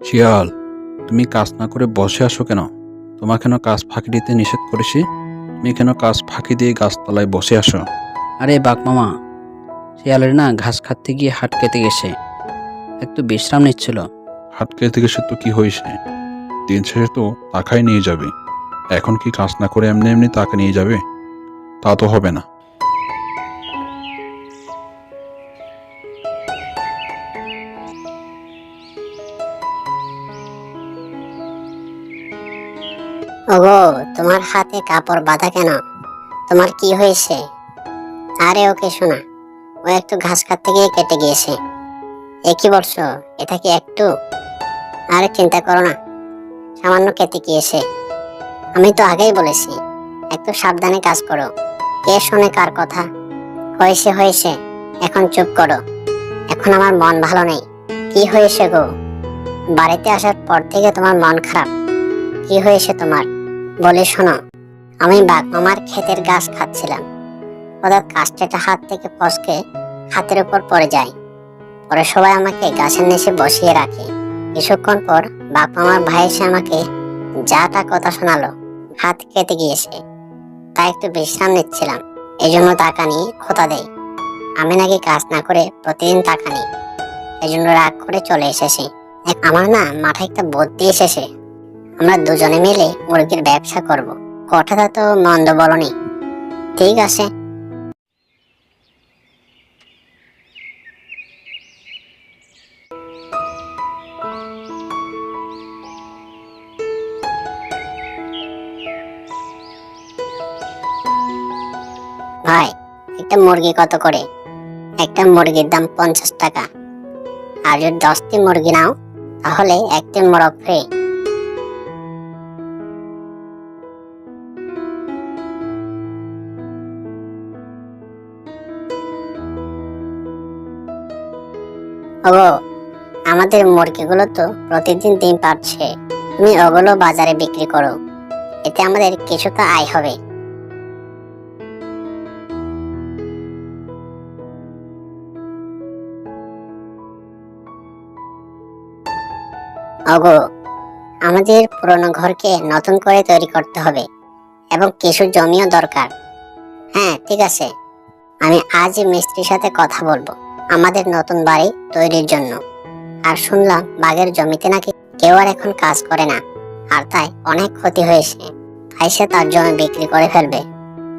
শিয়াল, তুমি কাজ না করে বসে আসো কেন? তোমার কেন কাজ ফাঁকি দিতে নিষেধ করেছি? তুমি কেন কাজ ফাঁকি দিয়ে গাছতলায় বসে আসো? আরে বাঘ মামা, শিয়ালের না ঘাস খাতে গিয়ে হাট কেটে গেছে, একটু বিশ্রাম নিচ্ছিল। হাত কেটে গেছে তো কি হয়েছে? দিন শেষে তো টাকাই নিয়ে যাবে। এখন কি কাজ না করে এমনি এমনি টাকা নিয়ে যাবে? তা তো হবে না। ওগো, তোমার হাতে কাপড় বাঁধা কেন? তোমার কি হয়েছে? আরে ওকে শোনা, ও একটু ঘাস কাটতে গিয়ে কেটে গিয়েছে। এ কি বলছো? এটা কি একটু? আরে চিন্তা করো না, সামান্য কেটে গিয়েছে। আমি তো আগেই বলেছি একটু সাবধানে কাজ করো। কে শোনে কার কথা? হয়েছে হয়েছে, এখন চুপ করো। এখন আমার মন ভালো নেই। কি হয়েছে গো? বাড়িতে আসার পর থেকে তোমার মন খারাপ। কি হয়েছে তোমার? বলে শোনো। আমি বাঘ মামার ক্ষেতের ঘাস খাচ্ছিলাম, হঠাৎ কাস্টেটা হাত থেকে ফসকে হাতের উপর পড়ে যায়। পরে সবাই আমাকে গাছের নিচে বসিয়ে রাখে। কিছুক্ষণ পর বাঘ মামার ভাই এসে আমাকে যাটা কথা শোনালো। হাত কেটে গিয়েছে, তাই একটু বিশ্রাম নিচ্ছিলাম। এই জন্য টাকা নিয়ে খোঁতা দেয়। আমি নাকি কাজ না করে প্রতিদিন টাকা নিই, এই জন্য রাগ করে চলে এসেছি। আমার না মাথায় একটা বুদ্ধি এসেছে। আমরা দুজনে মিলে মুরগির ব্যবসা করব। কথাটা তো মন্দ বলনি। ঠিক আছে। ভাই, একটা মুরগি কত করে? একটা মুরগির দাম 50 টাকা। আর যদি 10টি মুরগি নাও তাহলে একটি মোরগ ফ্রি। ওগো, আমাদের মুরগিগুলো তো প্রতিদিন ডিম পাচ্ছে। তুমি ওগুলো বাজারে বিক্রি করো, এতে আমাদের কিছুটা আয় হবে। ওগো, আমাদের পুরনো ঘরকে নতুন করে তৈরি করতে হবে এবং কিছু জমিও দরকার। হ্যাঁ ঠিক আছে, আমি আজই মিস্ত্রির সাথে কথা বলবো আমাদের নতুন বাড়ি তৈরির জন্য। আর শুনলাম বাঘের জমিতে নাকি কেউ আর এখন কাজ করে না, আর তাই অনেক ক্ষতি হয়েছে। তাই সে তার জমি বিক্রি করে ফেলবে।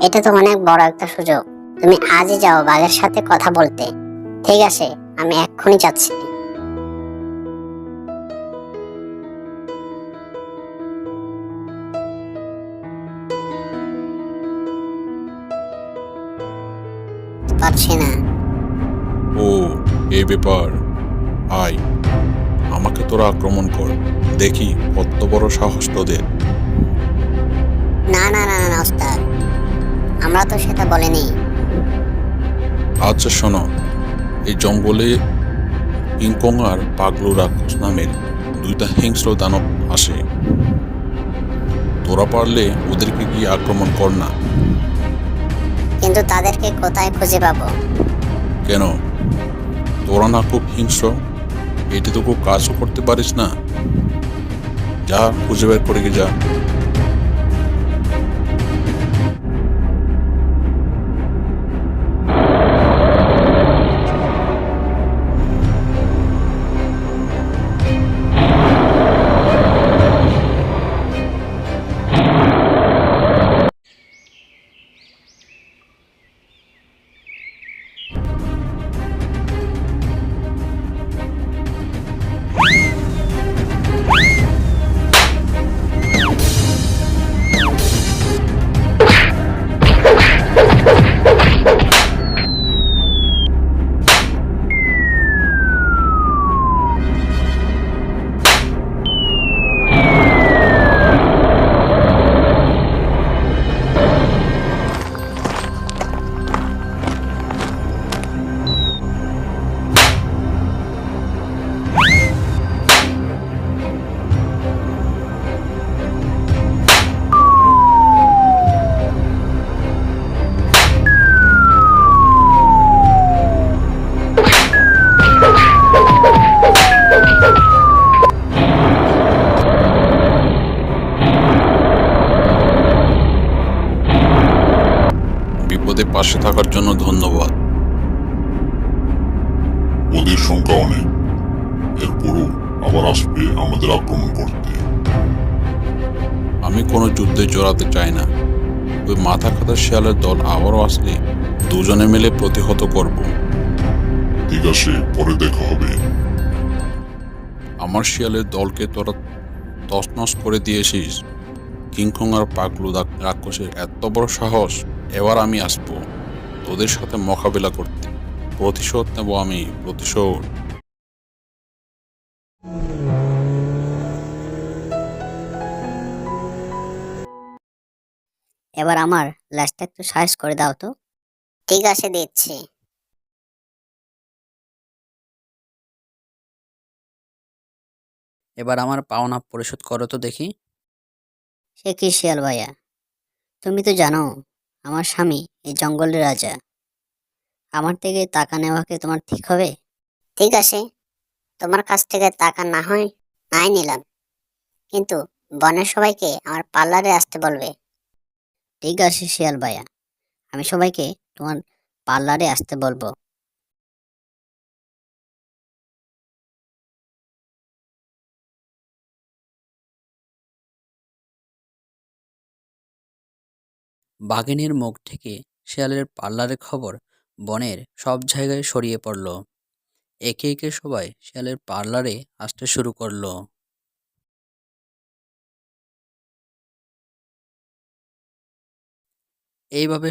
এটা তো অনেক বড় একটা সুযোগ। তুমি আজই যাও বাঘের সাথে কথা বলতে। ঠিক আছে, আমি এক্ষুনি যাচ্ছি। পারছি না। ও, এই ব্যাপার। আয়, আমাকে তোরা আক্রমণ কর, দেখি কত বড় সাহস তোদের। না না না না ওস্তাদ, আমরা তো সেটা বলিনি। আচ্ছা শোনো, এই জঙ্গলে কিংকং আর পাগলু রাক্ষস নামের দুইটা হিংস্র দানব আসে। তোরা পারলে ওদেরকে গিয়ে আক্রমণ কর না। কিন্তু তাদেরকে কোথায় খুঁজে পাবো? কেন, তোরা না খুব হিংস্র? এটুকু কাজও করতে পারিস না? যা, খুঁজে বের করে যা। পাশে থাকার জন্য ধন্যবাদ। ওদের সংখ্যা অনেক, এরপরও আবার আসবে আমাদের আক্রমণ করতে। আমি কোনো যুদ্ধে জড়াতে চাই না। ওই মাথা খাতা শিয়ালের দল আবারও আসলে দুজনে মিলে প্রতিহত করব। ঠিক আছে, পরে দেখা হবে। আমার শিয়ালের দলকে তোরা তছনছ করে দিয়েছিস। কিংকং আর পাগলু রাক্ষসের এত বড় সাহস! এবার আমি আসবো তোদের সাথে মোকাবিলা করতে। প্রতিশোধ নেব আমি, প্রতিশোধ। এবার আমার ল্যাজটা একটু সাইজ করে দাও তো। ঠিক আছে, দিচ্ছি। এবার আমার পাওনা পরিশোধ করো তো দেখি। সে কি শিয়াল ভাইয়া, তুমি তো জানো আমার স্বামী এই জঙ্গলের রাজা। আমার থেকে টাকা নেওয়াকে তোমার ঠিক হবে? ঠিক আছে, তোমার কাছ থেকে টাকা না হয় নাই নিলাম, কিন্তু বনের সবাইকে আমার পার্লারে আসতে বলবে। ঠিক আছে শিয়াল ভাইয়া, আমি সবাইকে তোমার পার্লারে আসতে বলবো। বাঘিনীর মুখ থেকে শিয়ালের পার্লারের খবর বনের সব জায়গায় ছড়িয়ে পড়ল। একে একে সবাই শিয়ালের পার্লারে আসতে শুরু করলো। এইভাবে